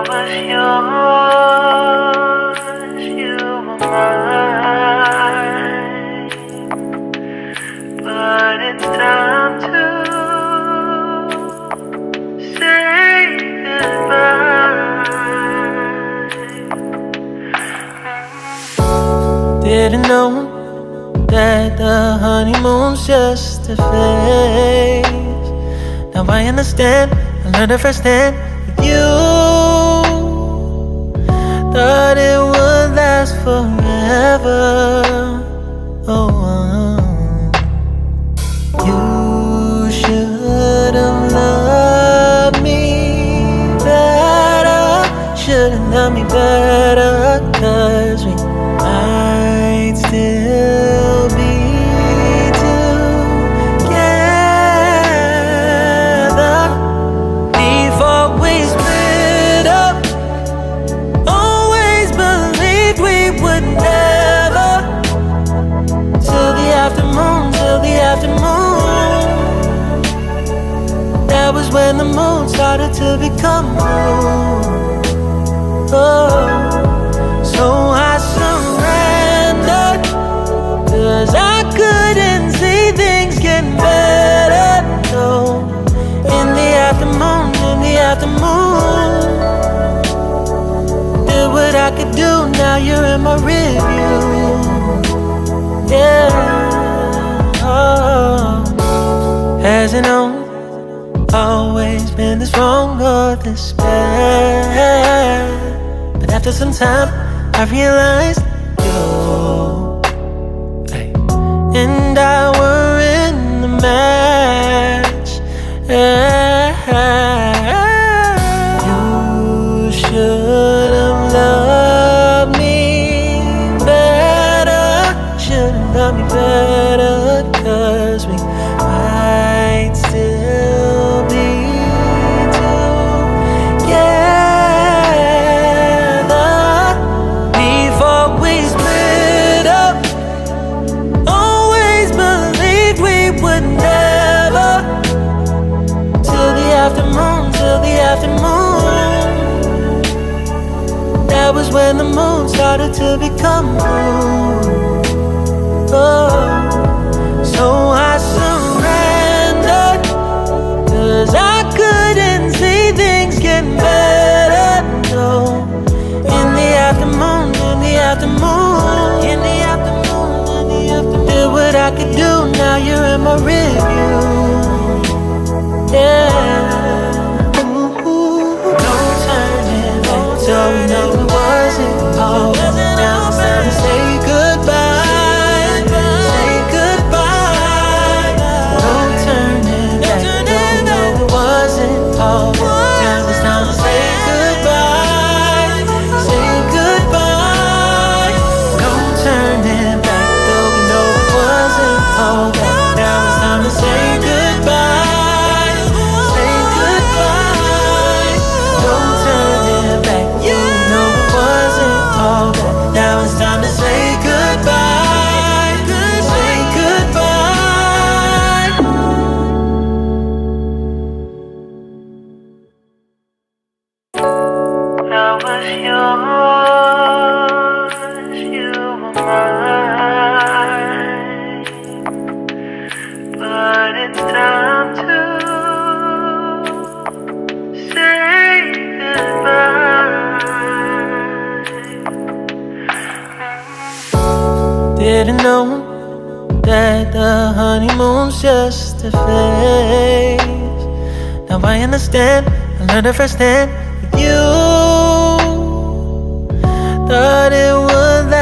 was yours, you were mine, but it's time to say goodbye. Didn't know that the honeymoon's just a phase. Now I understand, I learned it firsthand with you. Thought it would last forever. Oh, you should have loved me better. Should have loved me better, 'cause we might still be together before we split up. Always believed we would never. Till the afternoon, till the afternoon. That was when the moon started to become moon. Oh, so I surrendered, 'cause I couldn't see things getting better. No, in the afternoon, in the afternoon. Did what I could do, now you're in my rearview. Yeah, oh. Hasn't always been this wrong or this bad, but after some time I realized you and I were in the match. You should have loved me better. Should have loved me better, 'cause we might still be together before we split up. Always believed we would never. Till the afternoon, till the afternoon. That was when the moon started to become moon. Oh, so I surrendered, 'cause I couldn't see things getting better. No, in the afternoon, in the afternoon, in the afternoon, in the afternoon. Did what I could do, now you're in my rearview. Yeah, no turning back. So we know it wasn't all. Now it's time to say goodbye. Say goodbye. No turning back. Don't know it wasn't all. Now it's time to say goodbye. Say goodbye. No turning back. Though we know it wasn't all. Now it's time to say goodbye. Say goodbye. No turning back. You know it wasn't all. Now it's time to say goodbye. Say goodbye. I was yours, you were mine, but it's time to say goodbye. Didn't know that the honeymoon's just a phase. Now I understand, I learned it firsthand with you. Thought it would last